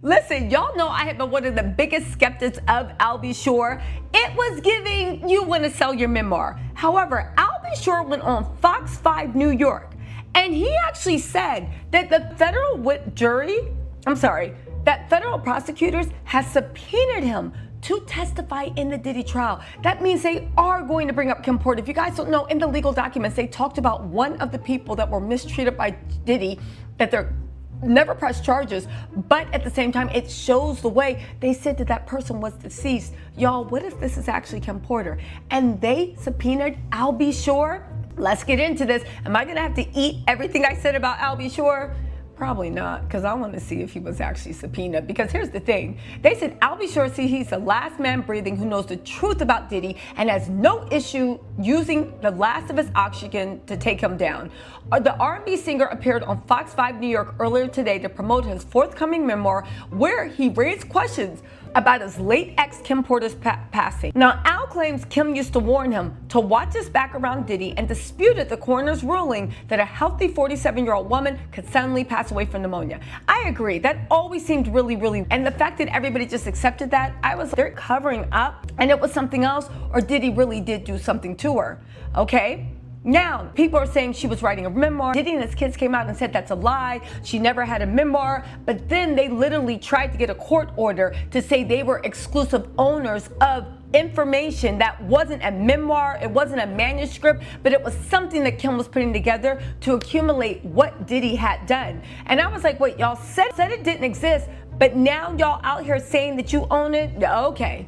Listen, y'all know I have been one of the biggest skeptics of Al B. Sure. It was giving you want to sell your memoir. However, Al B. Sure went on Fox 5 New York, and he actually said that the federal prosecutors has subpoenaed him to testify in the Diddy trial. That means they are going to bring up Kim Porter. If you guys don't know, in the legal documents, they talked about one of the people that were mistreated by Diddy, that they're never pressed charges, but at the same time, it shows the way they said that that person was deceased. Y'all, what if this is actually Kim Porter? And they subpoenaed Al B. Sure? Let's get into this. Am I gonna have to eat everything I said about Al B. Sure? Probably not, because I want to see if he was actually subpoenaed. Because here's the thing. They said Al B. Sure says he's the last man breathing who knows the truth about Diddy and has no issue using the last of his oxygen to take him down. The R&B singer appeared on Fox 5 New York earlier today to promote his forthcoming memoir, where he raised questions about his late ex Kim Porter's passing. Now, Al claims Kim used to warn him to watch his back around Diddy and disputed the coroner's ruling that a healthy 47-year-old woman could suddenly pass away from pneumonia. I agree, that always seemed really, and the fact that everybody just accepted that, I was, they're covering up and it was something else, or Diddy really did do something to her, okay? Now, people are saying she was writing a memoir. Diddy and his kids came out and said that's a lie. She never had a memoir. But then they literally tried to get a court order to say they were exclusive owners of information that wasn't a memoir, it wasn't a manuscript, but it was something that Kim was putting together to accumulate what Diddy had done. And I was like, wait, y'all said it didn't exist, but now y'all out here saying that you own it? Okay.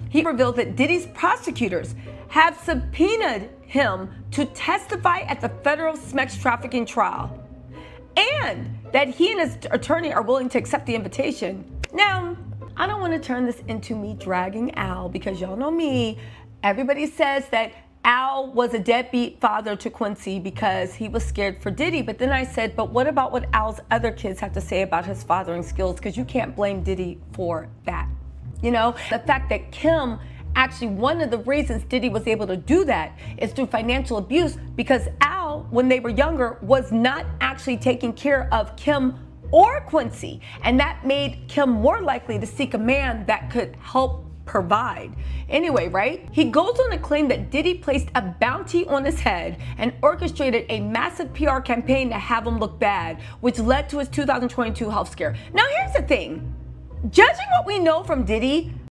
He revealed that Diddy's prosecutors have subpoenaed him to testify at the federal sex trafficking trial, and that he and his attorney are willing to accept the invitation. Now, I don't want to turn this into me dragging Al, because y'all know me. Everybody says that Al was a deadbeat father to Quincy because he was scared for Diddy. But then I said, but what about what Al's other kids have to say about his fathering skills? Because you can't blame Diddy for that. You know, the fact that Kim, actually, one of the reasons Diddy was able to do that is through financial abuse, because Al, when they were younger, was not actually taking care of Kim or Quincy. And that made Kim more likely to seek a man that could help provide. Anyway, right? He goes on to claim that Diddy placed a bounty on his head and orchestrated a massive PR campaign to have him look bad, which led to his 2022 health scare. Now, here's the thing. Judging what we know from Diddy,